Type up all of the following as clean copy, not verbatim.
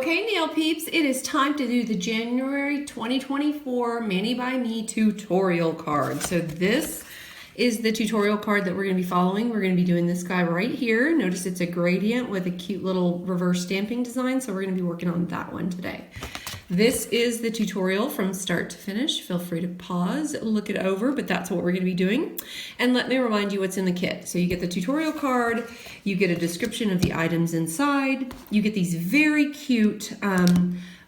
Okay, nail peeps, it is time to do the January 2024 Mani by Me tutorial card. So this is the tutorial card that we're going to be following. We're going to be doing this guy right here. Notice it's a gradient with a cute little reverse stamping design, so we're going to be working on that one today. This is the tutorial from start to finish. Feel free to pause, look it over, but that's what we're going to be doing. And let me remind you what's in the kit. So you get the tutorial card, you get a description of the items inside, you get these very cute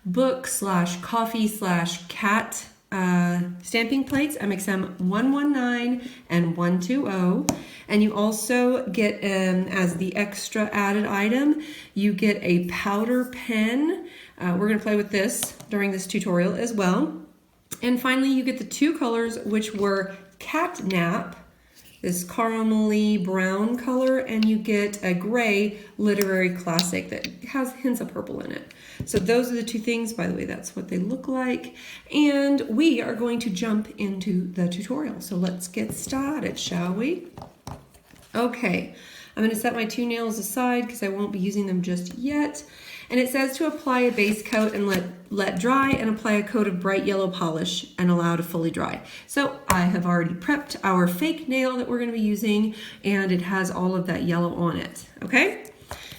book / coffee / cat stamping plates, MXM119 and 120. And you also get, as the extra added item, you get a powder pen. We're going to play with this during this tutorial as well. And finally, you get the two colors, which were Catnap, this caramelly brown color, and you get a gray Literary Classic that has hints of purple in it. So those are the two things. By the way, that's what they look like. And we are going to jump into the tutorial. So let's get started, shall we? Okay, I'm going to set my two nails aside because I won't be using them just yet. And it says to apply a base coat and let dry, and apply a coat of bright yellow polish and allow to fully dry. So I have already prepped our fake nail that we're going to be using, and it has all of that yellow on it. Okay?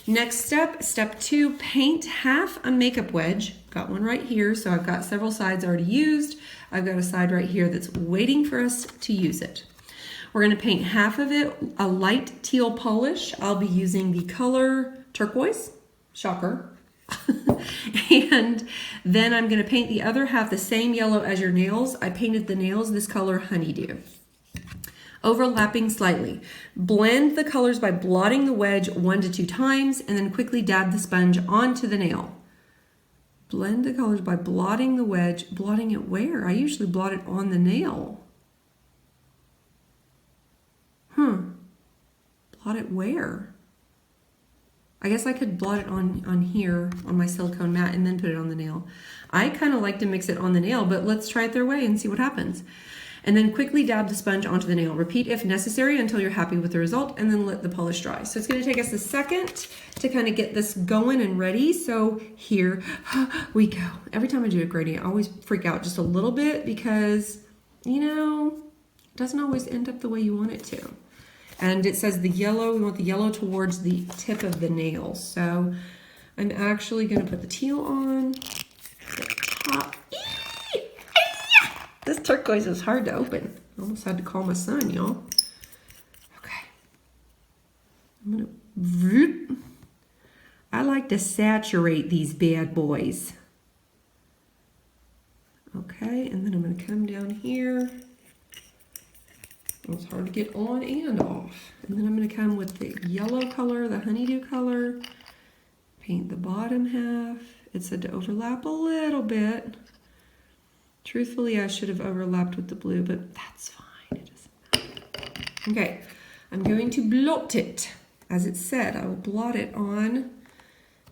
Next step, step 2, paint half a makeup wedge. Got one right here, so I've got several sides already used. I've got a side right here that's waiting for us to use it. We're going to paint half of it a light teal polish. I'll be using the color turquoise. Shocker. And then I'm going to paint the other half the same yellow as your nails. I painted the nails this color Honeydew. Overlapping slightly. Blend the colors by blotting the wedge 1 to 2 times and then quickly dab the sponge onto the nail. Blend the colors by blotting the wedge. Blotting it where? I usually blot it on the nail. Blot it where? I guess I could blot it on here on my silicone mat and then put it on the nail. I kind of like to mix it on the nail, but let's try it their way and see what happens. And then quickly dab the sponge onto the nail. Repeat if necessary until you're happy with the result, and then let the polish dry. So it's going to take us a second to kind of get this going and ready. So here we go. Every time I do a gradient, I always freak out just a little bit because, you know, it doesn't always end up the way you want it to. And it says the yellow, we want the yellow towards the tip of the nail. So I'm actually going to put the teal on the top. This turquoise is hard to open. I almost had to call my son, y'all. Okay. I'm going to... I like to saturate these bad boys. Okay, and then I'm going to come down here. It's hard to get on and off. And then I'm going to come with the yellow color, the honeydew color, paint the bottom half. It said to overlap a little bit. Truthfully, I should have overlapped with the blue, but that's fine. It doesn't matter. Okay, I'm going to blot it. As it said, I will blot it on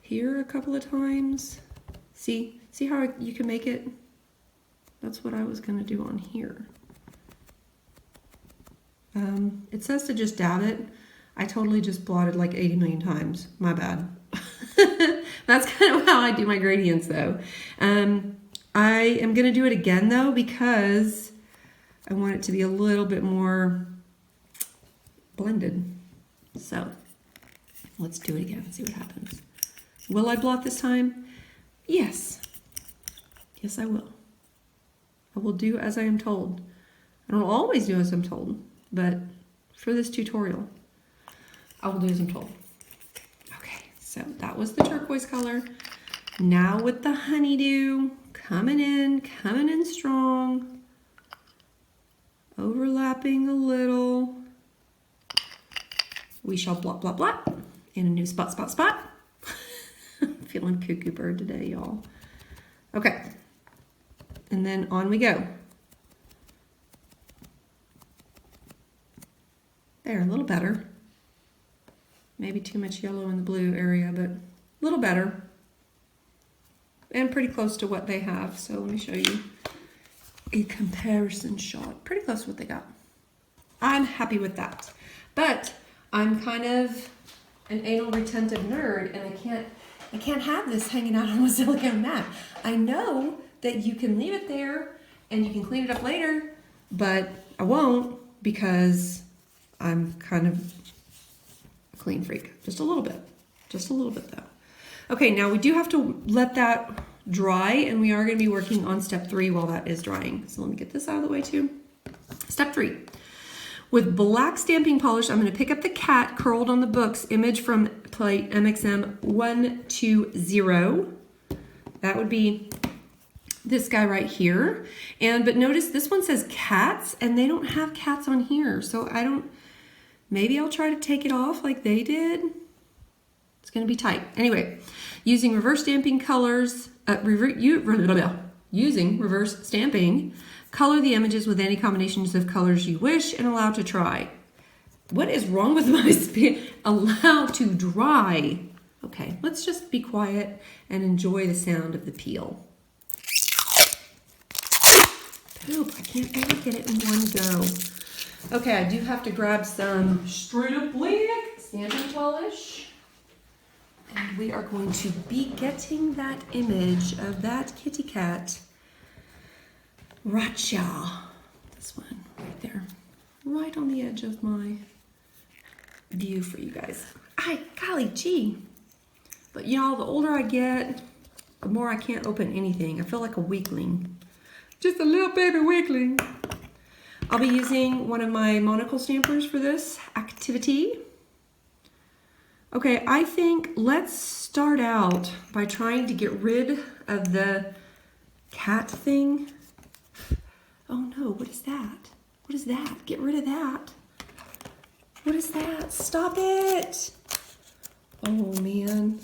here a couple of times. See how you can make it? That's what I was going to do on here. It says to just dab it. I totally just blotted like 80 million times. My bad. That's kind of how I do my gradients though. I am going to do it again though because I want it to be a little bit more blended. So let's do it again and see what happens. Will I blot this time? Yes. Yes, I will. I will do as I am told. I don't always do as I'm told. But for this tutorial, I will do as I'm told. Okay, so that was the turquoise color. Now with the honeydew, coming in strong. Overlapping a little. We shall blot, blot, blot in a new spot, spot, spot. I'm feeling cuckoo bird today, y'all. Okay, and then on we go. There, a little better. Maybe too much yellow in the blue area, but a little better. And pretty close to what they have. So let me show you a comparison shot. Pretty close to what they got. I'm happy with that. But I'm kind of an anal retentive nerd, and I can't I can't have this hanging out on a silicone mat. I know that you can leave it there and you can clean it up later, but I won't because I'm kind of a clean freak. Just a little bit though. Okay, now we do have to let that dry, and we are going to be working on step 3 while that is drying. So let me get this out of the way too. Step 3. With black stamping polish, I'm going to pick up the cat curled on the book's image from plate MXM120. That would be this guy right here. But notice this one says cats, and they don't have cats on here. So maybe I'll try to take it off like they did. It's going to be tight. Anyway, using reverse stamping colors, using reverse stamping, color the images with any combinations of colors you wish and allow to dry. What is wrong with my allow to dry? Okay, let's just be quiet and enjoy the sound of the peel. Poop, I can't ever get it in one go. Okay, I do have to grab some straight up black stamping polish. And we are going to be getting that image of that kitty cat. Racha. This one right there. Right on the edge of my view for you guys. Golly gee. But y'all, the older I get, the more I can't open anything. I feel like a weakling. Just a little baby weakling. I'll be using one of my monocle stampers for this activity. Okay, I think let's start out by trying to get rid of the cat thing. Oh no, what is that? What is that? Get rid of that. What is that? Stop it. Oh man.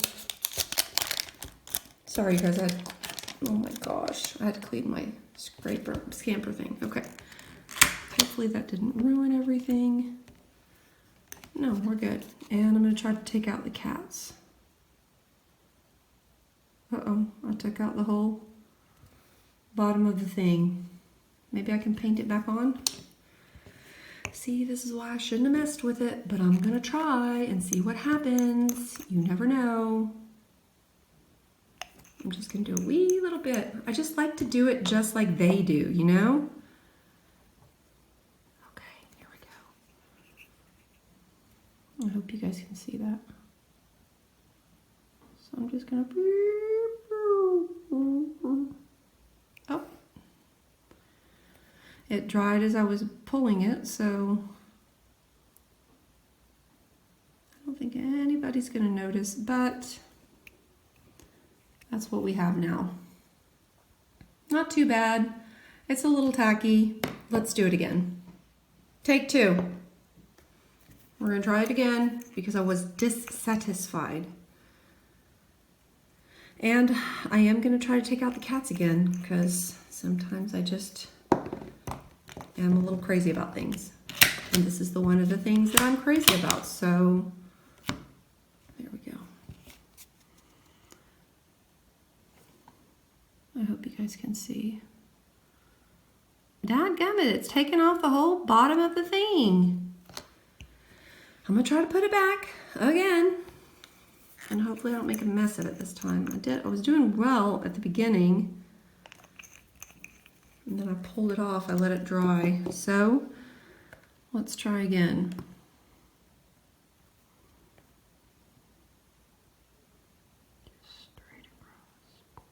Sorry guys, oh my gosh. I had to clean my scamper thing. Okay. Hopefully that didn't ruin everything. No, we're good. And I'm going to try to take out the cats. Uh-oh, I took out the whole bottom of the thing. Maybe I can paint it back on. See, this is why I shouldn't have messed with it, but I'm going to try and see what happens. You never know. I'm just going to do a wee little bit. I just like to do it just like they do, you know? I hope you guys can see that. So I'm just gonna, oh, it dried as I was pulling it, so I don't think anybody's gonna notice, but that's what we have now. Not too bad. It's a little tacky. Let's do it again. Take 2. We're going to try it again because I was dissatisfied. And I am going to try to take out the cats again because sometimes I just am a little crazy about things. And this is one of the things that I'm crazy about. So there we go. I hope you guys can see. Dadgummit, it's taken off the whole bottom of the thing. I'm gonna try to put it back again, and hopefully I don't make a mess of it this time. I was doing well at the beginning, and then I pulled it off. I let it dry. So let's try again. Straight across.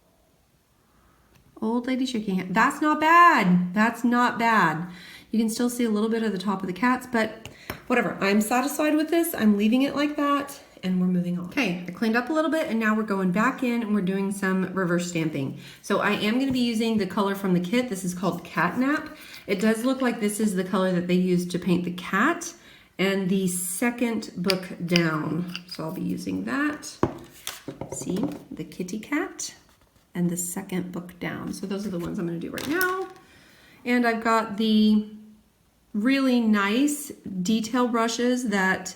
Old lady shaking hand. That's not bad. That's not bad. You can still see a little bit of the top of the cats, but whatever. I'm satisfied with this. I'm leaving it like that, and we're moving on. Okay, I cleaned up a little bit, and now we're going back in, and we're doing some reverse stamping. So I am going to be using the color from the kit. This is called Catnap. It does look like this is the color that they used to paint the cat, and the second book down. So I'll be using that. See, the kitty cat, and the second book down. So those are the ones I'm going to do right now. And I've got the really nice detail brushes that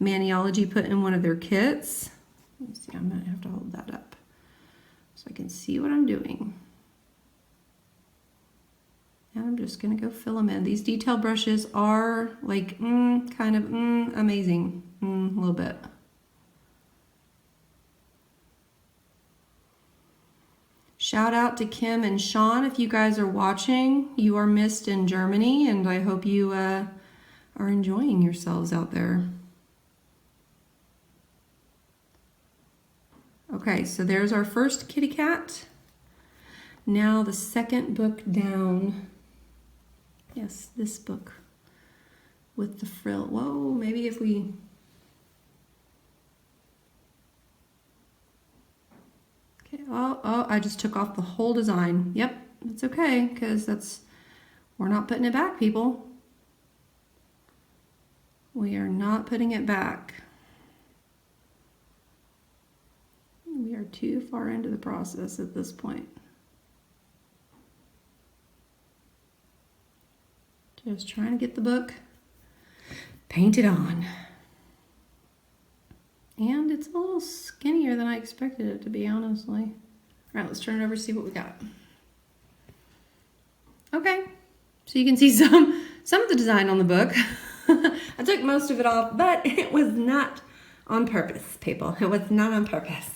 Maniology put in one of their kits. Let's see, I'm gonna have to hold that up so I can see what I'm doing. And I'm just gonna go fill them in. These detail brushes are like, kind of, amazing, a little bit. Shout out to Kim and Sean if you guys are watching. You are missed in Germany, and I hope you are enjoying yourselves out there. Okay, so there's our first kitty cat. Now the second book down. Yes, this book with the frill. Whoa, maybe if we... Okay, oh, I just took off the whole design. Yep, that's okay, because we're not putting it back, people. We are not putting it back. We are too far into the process at this point. Just trying to get the book painted on. And it's a little skinnier than I expected it to be, honestly. All right, let's turn it over and see what we got. Okay, so you can see some of the design on the book. I took most of it off, but it was not on purpose, people. It was not on purpose.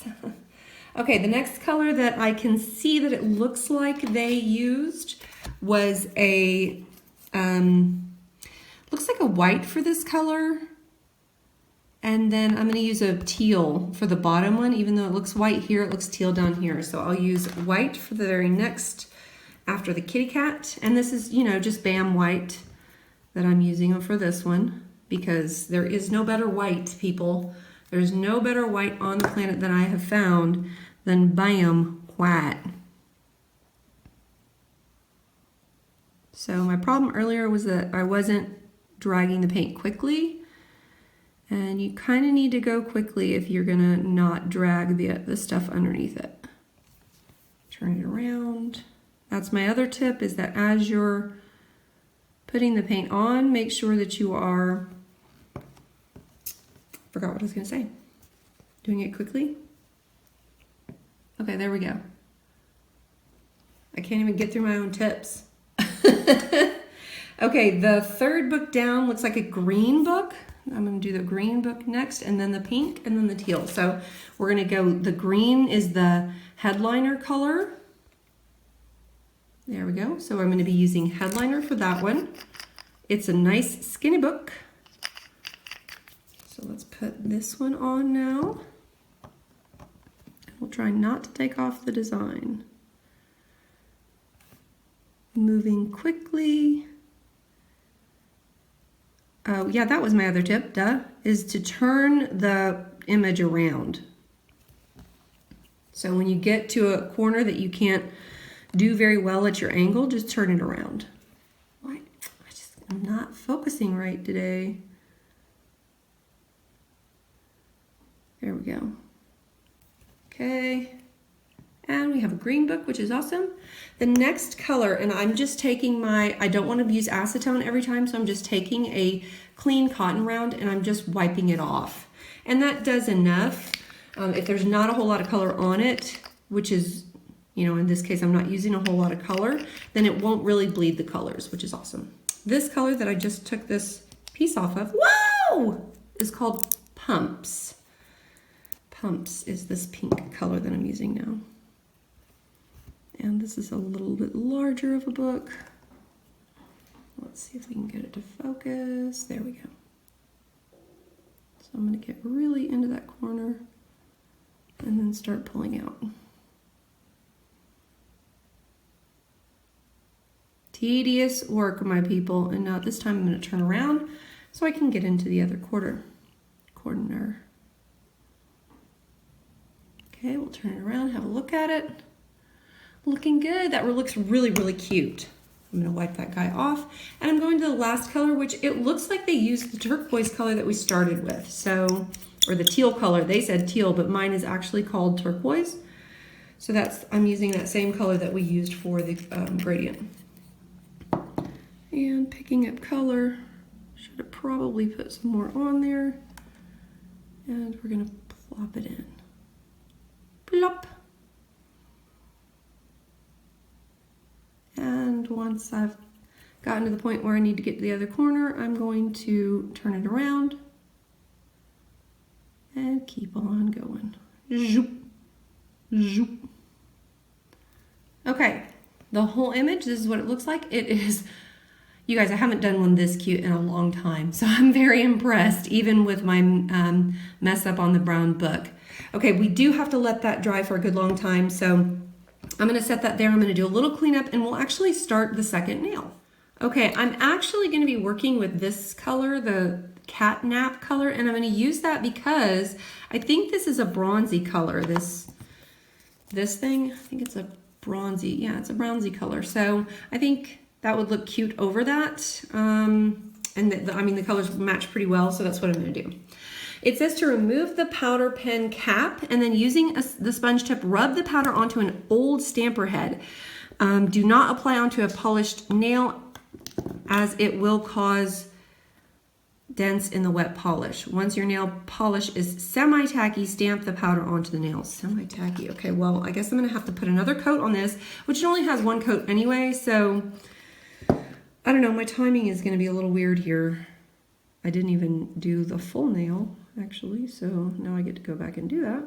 Okay, the next color that I can see that it looks like they used was a, looks like a white for this color. And then I'm going to use a teal for the bottom one. Even though it looks white here, it looks teal down here. So I'll use white for the very next, after the kitty cat. And this is, you know, just Bam white that I'm using for this one, because there is no better white, people. There's no better white on the planet that I have found than Bam white. So my problem earlier was that I wasn't dragging the paint quickly. And you kind of need to go quickly if you're gonna not drag the stuff underneath it. Turn it around. That's my other tip, is that as you're putting the paint on, make sure that you are, forgot what I was gonna say. Doing it quickly. Okay, there we go. I can't even get through my own tips. Okay, the third book down looks like a green book. I'm going to do the green book next, and then the pink, and then the teal. So we're going to go, the green is the headliner color. There we go. So I'm going to be using headliner for that one. It's a nice skinny book. So let's put this one on now. We'll try not to take off the design. Moving quickly. Oh, yeah, that was my other tip, duh, is to turn the image around. So when you get to a corner that you can't do very well at your angle, just turn it around. Why? I'm not focusing right today. There we go. Okay. And we have a green book, which is awesome. The next color, and I'm just taking I don't want to use acetone every time, so I'm just taking a clean cotton round and I'm just wiping it off. And that does enough. If there's not a whole lot of color on it, which is, you know, in this case, I'm not using a whole lot of color, then it won't really bleed the colors, which is awesome. This color that I just took this piece off of, whoa, is called Pumps. Pumps is this pink color that I'm using now. And this is a little bit larger of a book. Let's see if we can get it to focus. There we go. So I'm going to get really into that corner and then start pulling out. Tedious work, my people. And now this time I'm going to turn around so I can get into the other corner. Okay, we'll turn it around, have a look at it. Looking good. That looks really, really cute. I'm going to wipe that guy off. And I'm going to the last color, which it looks like they used the turquoise color that we started with. So, or the teal color. They said teal, but mine is actually called turquoise. So I'm using that same color that we used for the gradient. And picking up color. Should have probably put some more on there. And we're going to plop it in. Plop. And once I've gotten to the point where I need to get to the other corner, I'm going to turn it around and keep on going. Zoop, zoop. Okay, the whole image, this is what it looks like. It is, you guys, I haven't done one this cute in a long time, so I'm very impressed, even with my mess up on the brown book. Okay, we do have to let that dry for a good long time, so I'm gonna set that there. I'm gonna do a little cleanup and we'll actually start the second nail. Okay, I'm actually gonna be working with this color, the Catnap color, and I'm gonna use that because I think this is a bronzy color, this thing, I think it's a bronzy, yeah, it's a bronzy color. So I think that would look cute over that. And I mean, the colors match pretty well, so that's what I'm gonna do. It says to remove the powder pen cap and then using the sponge tip, rub the powder onto an old stamper head. Do not apply onto a polished nail as it will cause dents in the wet polish. Once your nail polish is semi-tacky, stamp the powder onto the nails. Semi-tacky, okay, well, I guess I'm gonna have to put another coat on this, which only has one coat anyway, so I don't know, my timing is gonna be a little weird here. I didn't even do the full nail, actually, so now I get to go back and do that.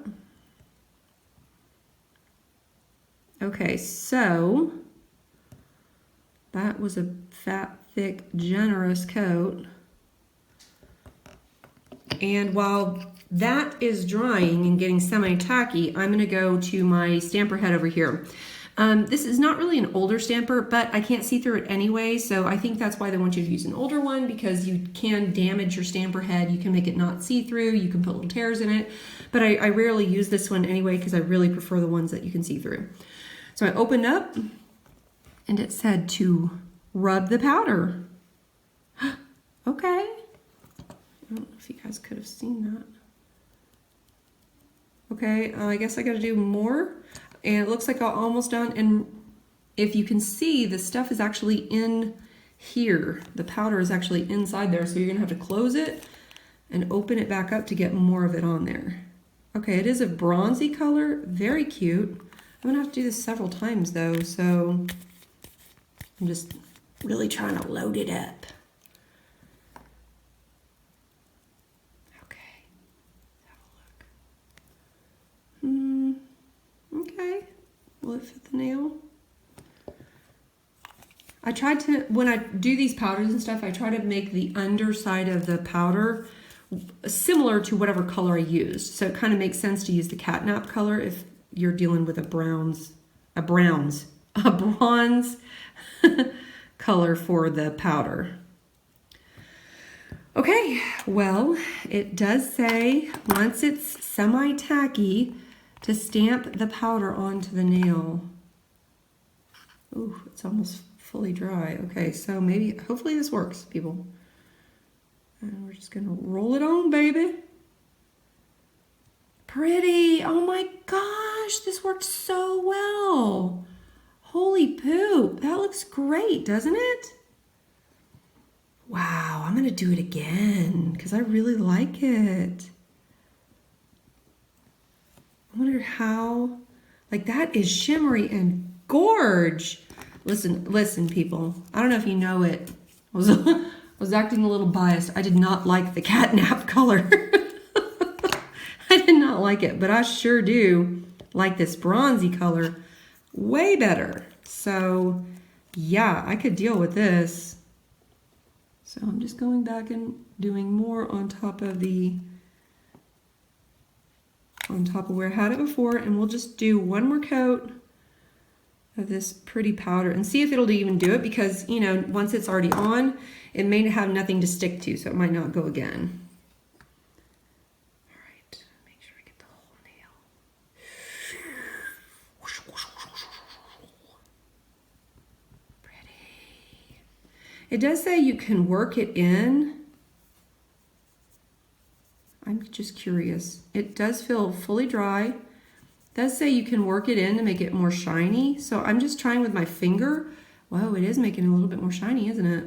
Okay, so that was a fat, thick, generous coat. And while that is drying and getting semi-tacky, I'm gonna go to my stamper head over here. This is not really an older stamper, but I can't see through it anyway, so I think that's why they want you to use an older one, because you can damage your stamper head. You can make it not see-through, you can put little tears in it, but I rarely use this one anyway because I really prefer the ones that you can see through. So I opened up, and it said to rub the powder. Okay. I don't know if you guys could have seen that. Okay, I guess I gotta do more. And it looks like I'm almost done. And if you can see, the stuff is actually in here. The powder is actually inside there. So you're gonna have to close it and open it back up to get more of it on there. Okay, it is a bronzy color, very cute. I'm gonna have to do this several times though. So I'm just really trying to load it up. Okay, will it fit the nail? I tried to, when I do these powders and stuff, I try to make the underside of the powder similar to whatever color I used. So it kind of makes sense to use the Catnap color if you're dealing with a bronze color for the powder. Okay, well, it does say once it's semi-tacky, to stamp the powder onto the nail. Ooh, it's almost fully dry. Okay, so maybe, hopefully this works, people. And we're just gonna roll it on, baby. Pretty, oh my gosh, this worked so well. Holy poop, that looks great, doesn't it? Wow, I'm gonna do it again because I really like it. I wonder how, like that is shimmery and gorge. Listen, people. I don't know if you know it. I was acting a little biased. I did not like the Catnap color. I did not like it, but I sure do like this bronzy color way better. So yeah, I could deal with this. So I'm just going back and doing more on top of where I had it before, and we'll just do one more coat of this pretty powder and see if it'll even do it, because you know, once it's already on, it may have nothing to stick to, so it might not go again. All right, make sure I get the whole nail. Pretty. It does say you can work it in. I'm just curious. It does feel fully dry. It does say you can work it in to make it more shiny. So I'm just trying with my finger. Whoa, it is making it a little bit more shiny, isn't it?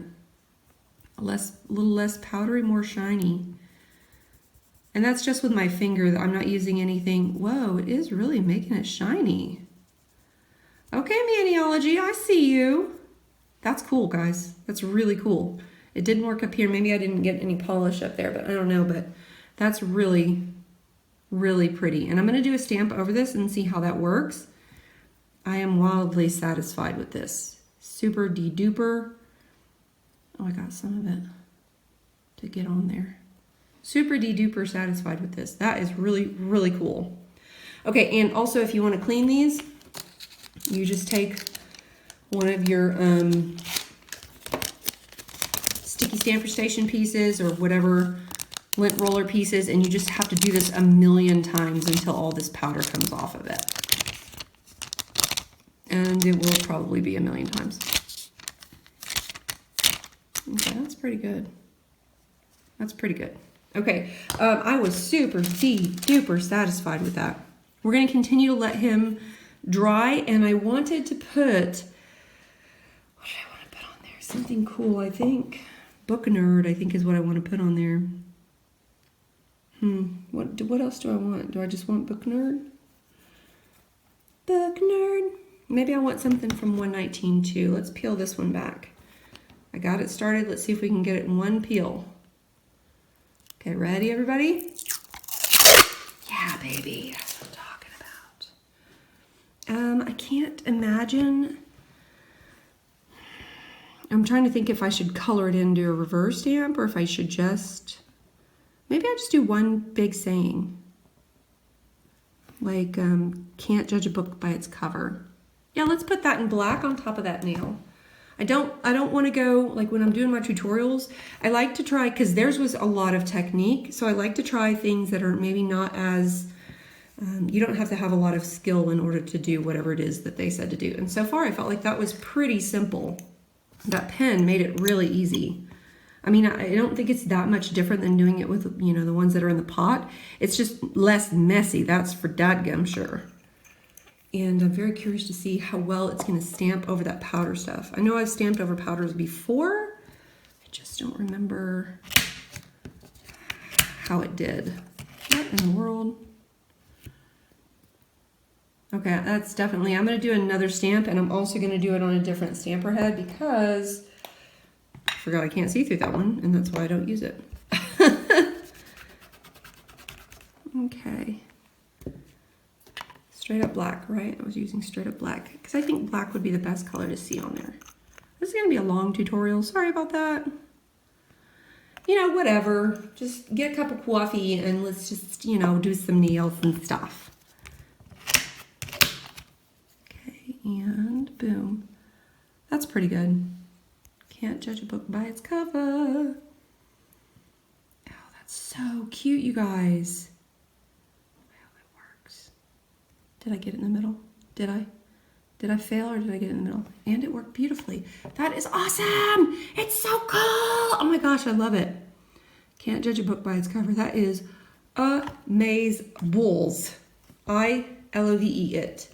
A little less powdery, more shiny. And that's just with my finger. I'm not using anything. Whoa, it is really making it shiny. Okay, Maniology, I see you. That's cool, guys. That's really cool. It didn't work up here. Maybe I didn't get any polish up there, but I don't know. But that's really, really pretty. And I'm going to do a stamp over this and see how that works. I am wildly satisfied with this. Super de-duper. Oh, I got some of it to get on there. Super de-duper satisfied with this. That is really, really cool. Okay, and also if you want to clean these, you just take one of your sticky stamper station pieces or whatever lint roller pieces, and you just have to do this a million times until all this powder comes off of it. And it will probably be a million times. Okay, that's pretty good. That's pretty good. Okay, I was super duper satisfied with that. We're going to continue to let him dry, and I wanted to put, what did I want to put on there? Something cool, I think. Book Nerd, I think, is what I want to put on there. What else do I want? Do I just want Book Nerd? Book Nerd. Maybe I want something from 119 too. Let's peel this one back. I got it started. Let's see if we can get it in one peel. Okay, ready, everybody? Yeah, baby. That's what I'm talking about. I can't imagine. I'm trying to think if I should color it into a reverse stamp or if I should just, maybe I'll just do one big saying. Like, can't judge a book by its cover. Yeah, let's put that in black on top of that nail. I don't want to go, like when I'm doing my tutorials, I like to try, because theirs was a lot of technique, so I like to try things that are maybe not as, you don't have to have a lot of skill in order to do whatever it is that they said to do. And so far, I felt like that was pretty simple. That pen made it really easy. I mean, I don't think it's that much different than doing it with, you know, the ones that are in the pot. It's just less messy, that's for dadgum sure. And I'm very curious to see how well it's going to stamp over that powder stuff. I know I've stamped over powders before. I just don't remember how it did. What in the world? Okay, that's definitely, I'm going to do another stamp, and I'm also going to do it on a different stamper head because I forgot I can't see through that one, and that's why I don't use it. Okay. Straight up black, right? I was using straight up black because I think black would be the best color to see on there. This is going to be a long tutorial. Sorry about that. You know, whatever. Just get a cup of coffee and let's just, you know, do some nails and stuff. Okay, and boom. That's pretty good. Can't judge a book by its cover. Oh, that's so cute, you guys. Did I get it in the middle? Did I? Did I fail or did I get it in the middle? And it worked beautifully. That is awesome! It's so cool! Oh my gosh, I love it. Can't judge a book by its cover. That is amaze-bulls. I-L-O-V-E it.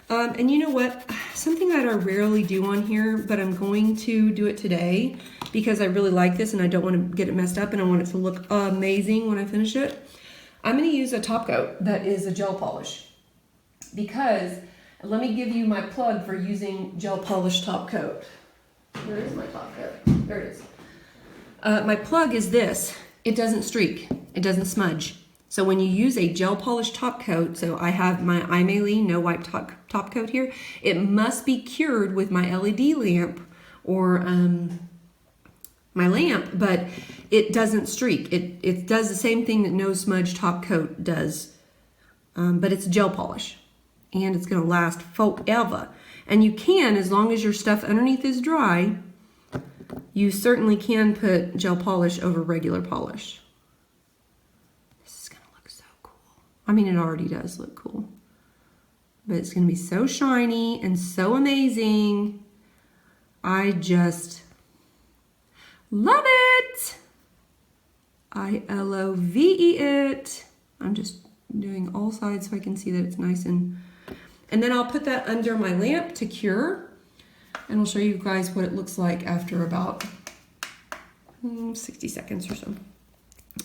And you know what? Something that I rarely do on here, but I'm going to do it today because I really like this and I don't want to get it messed up and I want it to look amazing when I finish it. I'm going to use a top coat that is a gel polish. Because, let me give you my plug for using gel polish top coat. Where is my top coat? There it is. My plug is this. It doesn't streak. It doesn't smudge. So when you use a gel polish top coat, so I have my Imaylee no wipe top coat here, it must be cured with my LED lamp or my lamp, but it doesn't streak. It does the same thing that no smudge top coat does, but it's gel polish. And it's going to last forever. And you can, as long as your stuff underneath is dry, you certainly can put gel polish over regular polish. This is going to look so cool. I mean, it already does look cool. But it's going to be so shiny and so amazing. I just love it. I-L-O-V-E it. I'm just doing all sides so I can see that it's nice and then I'll put that under my lamp to cure, and I'll show you guys what it looks like after about 60 seconds or so.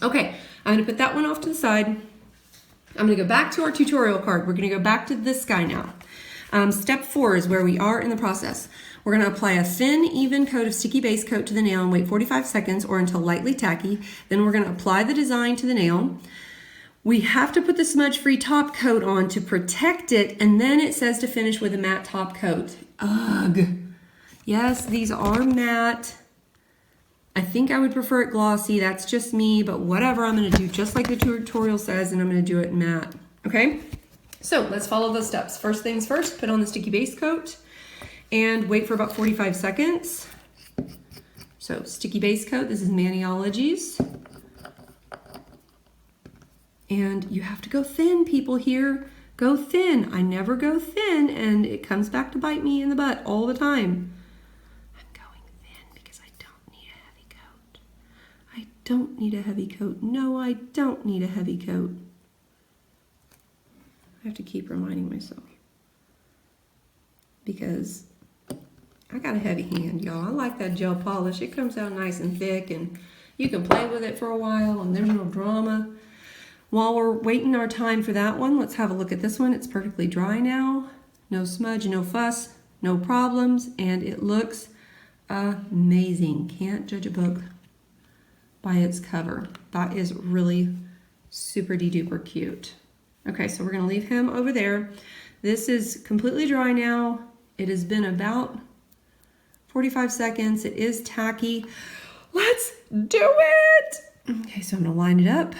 Okay, I'm gonna put that one off to the side. I'm gonna go back to our tutorial card. We're gonna go back to this guy now. Step 4 is where we are in the process. We're gonna apply a thin, even coat of sticky base coat to the nail and wait 45 seconds or until lightly tacky. Then we're gonna apply the design to the nail. We have to put the smudge-free top coat on to protect it, and then it says to finish with a matte top coat. Ugh. Yes, these are matte. I think I would prefer it glossy. That's just me, but whatever. I'm going to do just like the tutorial says, and I'm going to do it matte. Okay? So let's follow those steps. First things first, put on the sticky base coat and wait for about 45 seconds. So sticky base coat, this is Maniology's. And you have to go thin, people here. Go thin. I never go thin, and it comes back to bite me in the butt all the time. I'm going thin because I don't need a heavy coat. I don't need a heavy coat. No, I don't need a heavy coat. I have to keep reminding myself because I got a heavy hand, y'all. I like that gel polish. It comes out nice and thick, and you can play with it for a while, and there's no drama. While we're waiting our time for that one, let's have a look at this one. It's perfectly dry now. No smudge, no fuss, no problems, and it looks amazing. Can't judge a book by its cover. That is really super duper cute. Okay, so we're gonna leave him over there. This is completely dry now. It has been about 45 seconds. It is tacky. Let's do it! Okay, so I'm gonna line it up.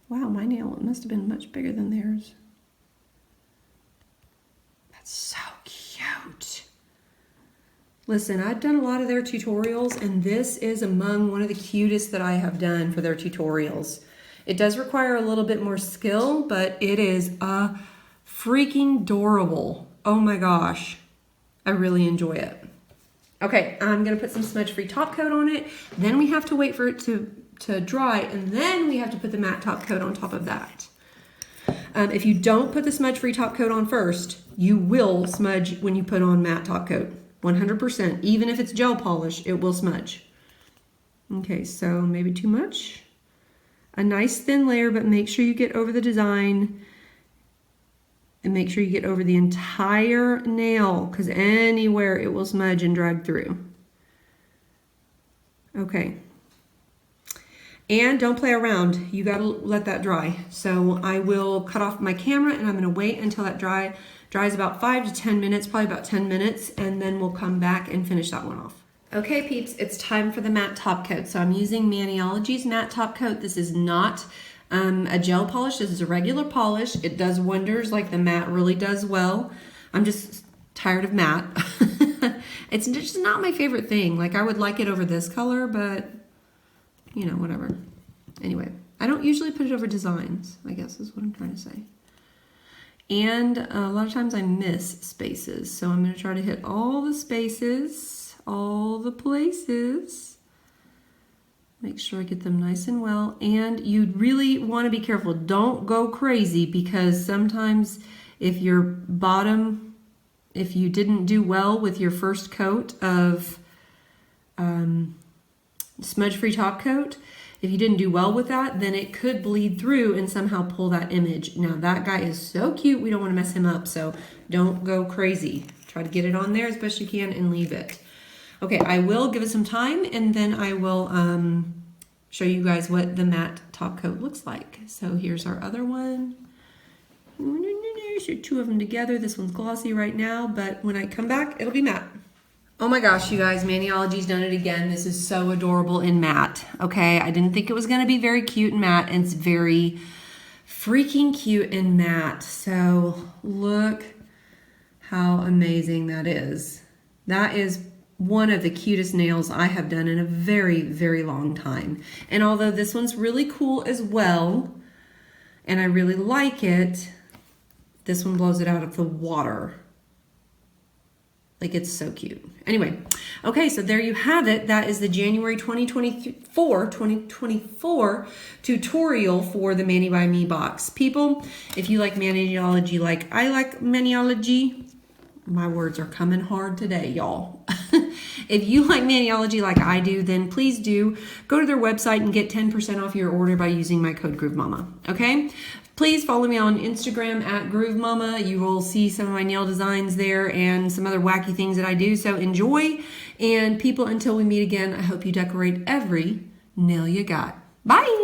Wow, my nail must have been much bigger than theirs. That's so cute. Listen, I've done a lot of their tutorials, and this is among one of the cutest that I have done for their tutorials. It does require a little bit more skill, but it is freaking adorable. Oh my gosh. I really enjoy it. Okay, I'm gonna put some smudge-free top coat on it. Then we have to wait for it to dry, and then we have to put the matte top coat on top of that. If you don't put the smudge-free top coat on first, you will smudge when you put on matte top coat. 100%. Even if it's gel polish, it will smudge. Okay, so maybe too much. A nice thin layer, but make sure you get over the design and make sure you get over the entire nail, because anywhere it will smudge and drag through. Okay. And don't play around. You gotta let that dry. So I will cut off my camera, and I'm gonna wait until that dries about 5 to 10 minutes, probably about 10 minutes, and then we'll come back and finish that one off. Okay, peeps, it's time for the matte top coat. So I'm using Maniology's matte top coat. This is not a gel polish. This is a regular polish. It does wonders, like the matte really does well. I'm just tired of matte. It's just not my favorite thing. Like, I would like it over this color, but you know, whatever. Anyway, I don't usually put it over designs, I guess is what I'm trying to say. And a lot of times I miss spaces. So I'm gonna try to hit all the spaces, all the places. Make sure I get them nice and well. And you really wanna be careful. Don't go crazy, because sometimes if your bottom, if you didn't do well with your first coat of smudge-free top coat, if you didn't do well with that, then it could bleed through and somehow pull that image. Now that guy is so cute, we don't want to mess him up, so don't go crazy. Try to get it on there as best you can and leave it. Okay, I will give it some time, and then I will show you guys what the matte top coat looks like. So here's our other one. So two of them together. This one's glossy right now, but when I come back, it'll be matte. Oh my gosh, you guys, Maniology's done it again. This is so adorable in matte, okay? I didn't think it was gonna be very cute in matte, and it's very freaking cute in matte. So look how amazing that is. That is one of the cutest nails I have done in a very, very long time. And although this one's really cool as well, and I really like it, this one blows it out of the water. Like, it's so cute. Anyway, okay, so there you have it. That is the January 2024 tutorial for the Mani by Me box. People, if you like Maniology like I like Maniology, my words are coming hard today, y'all. If you like Maniology like I do, then please do go to their website and get 10% off your order by using my code GrooveMama, okay? Please follow me on Instagram at GrooveMama. You will see some of my nail designs there and some other wacky things that I do. So enjoy. And people, until we meet again, I hope you decorate every nail you got. Bye.